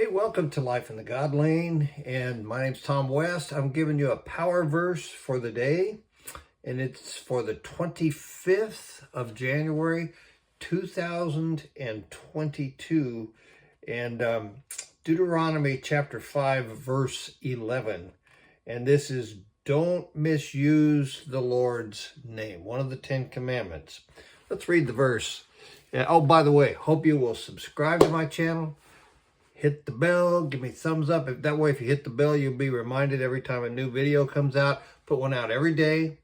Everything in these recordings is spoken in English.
Hey, welcome to Life in the God Lane, and my name's Tom West. I'm giving you a power verse for the day, and it's for the 25th of January, 2022, and Deuteronomy chapter 5, verse 11, and this is don't misuse the Lord's name, one of the 10 commandments. Let's read the verse. Oh, by the way, hope you will subscribe to my channel. Hit the bell, give me a thumbs up. That way, if you hit the bell, you'll be reminded every time a new video comes out. Put one out every day.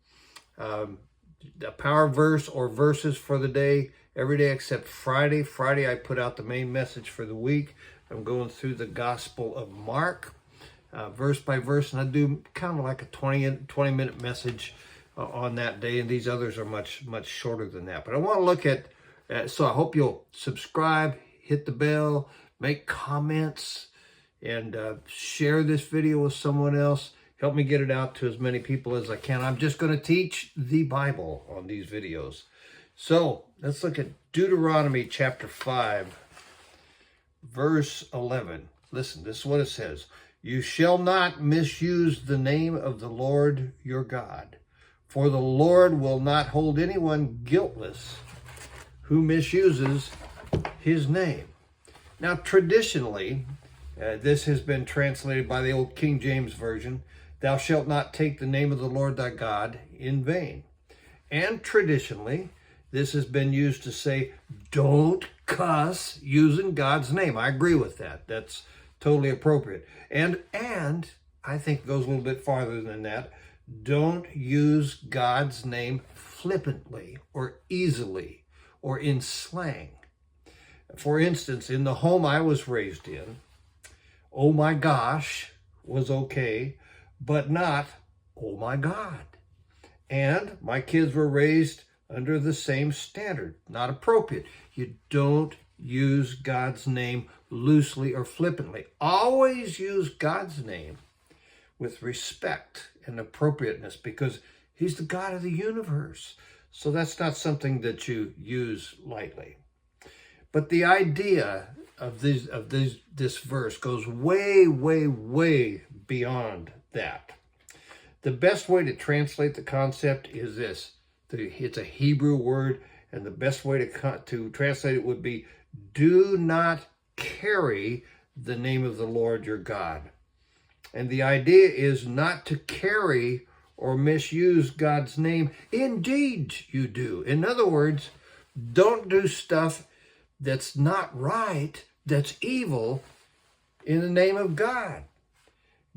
A power verse or verses for the day, every day except Friday. Friday, I put out the main message for the week. I'm going through the Gospel of Mark, verse by verse, and I do kind of like a 20-minute message on that day, and these others are much shorter than that. But I want to look at, so I hope you'll subscribe, hit the bell, make comments, and share this video with someone else. Help me get it out to as many people as I can. I'm just going to teach the Bible on these videos. So let's look at Deuteronomy chapter 5, verse 11. Listen, this is what it says. You shall not misuse the name of the Lord your God, for the Lord will not hold anyone guiltless who misuses his name. Now, traditionally, this has been translated by the old King James Version, thou shalt not take the name of the Lord thy God in vain. And traditionally, this has been used to say, don't cuss using God's name. I agree with that. That's totally appropriate. And I think it goes a little bit farther than that. Don't use God's name flippantly or easily or in slang. For instance, in the home I was raised in, oh my gosh was okay, but not oh my God. And my kids were raised under the same standard, not appropriate. You don't use God's name loosely or flippantly. Always use God's name with respect and appropriateness because he's the God of the universe. So that's not something that you use lightly. But the idea of this verse goes way beyond that. The best way to translate the concept is this. It's a Hebrew word, and the best way to translate it would be, do not carry the name of the Lord your God. And the idea is not to carry or misuse God's name. Indeed, you do. In other words, don't do stuff that's not right, that's evil, in the name of God.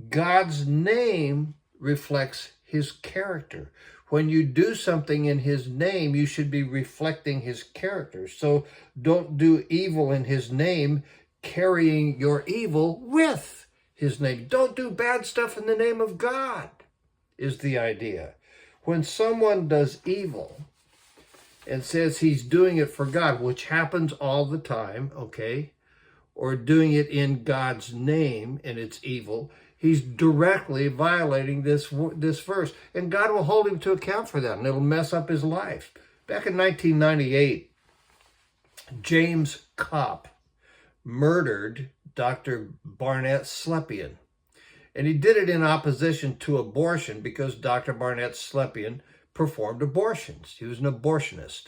God's name reflects his character. When you do something in his name, you should be reflecting his character. So don't do evil in his name, carrying your evil with his name. Don't do bad stuff in the name of God, is the idea. When someone does evil and says he's doing it for God, which happens all the time, okay, or doing it in God's name and it's evil, he's directly violating this verse. And God will hold him to account for that, and it'll mess up his life. Back in 1998, James Copp murdered Dr. Barnett Slepian. And he did it in opposition to abortion because Dr. Barnett Slepian performed abortions. He was an abortionist.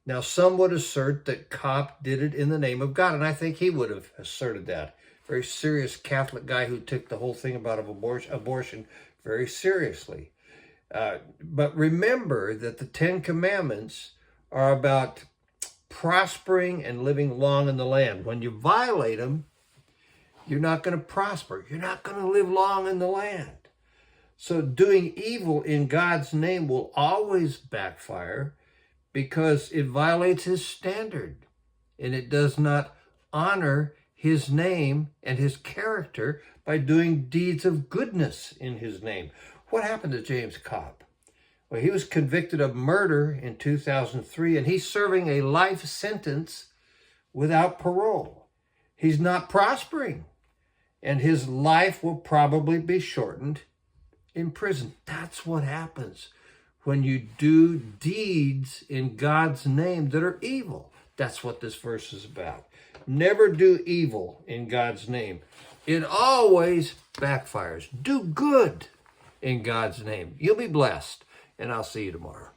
Now, some would assert that Copp did it in the name of God, and I think he would have asserted that. Very serious Catholic guy who took the whole thing about abortion very seriously. But remember that the 10 Commandments are about prospering and living long in the land. When you violate them, you're not going to prosper. You're not going to live long in the land. So doing evil in God's name will always backfire because it violates his standard and it does not honor his name and his character by doing deeds of goodness in his name. What happened to James Copp? Well, he was convicted of murder in 2003 and he's serving a life sentence without parole. He's not prospering and his life will probably be shortened in prison. That's what happens when you do deeds in God's name that are evil. That's what this verse is about. Never do evil in God's name. It always backfires. Do good in God's name. You'll be blessed, and I'll see you tomorrow.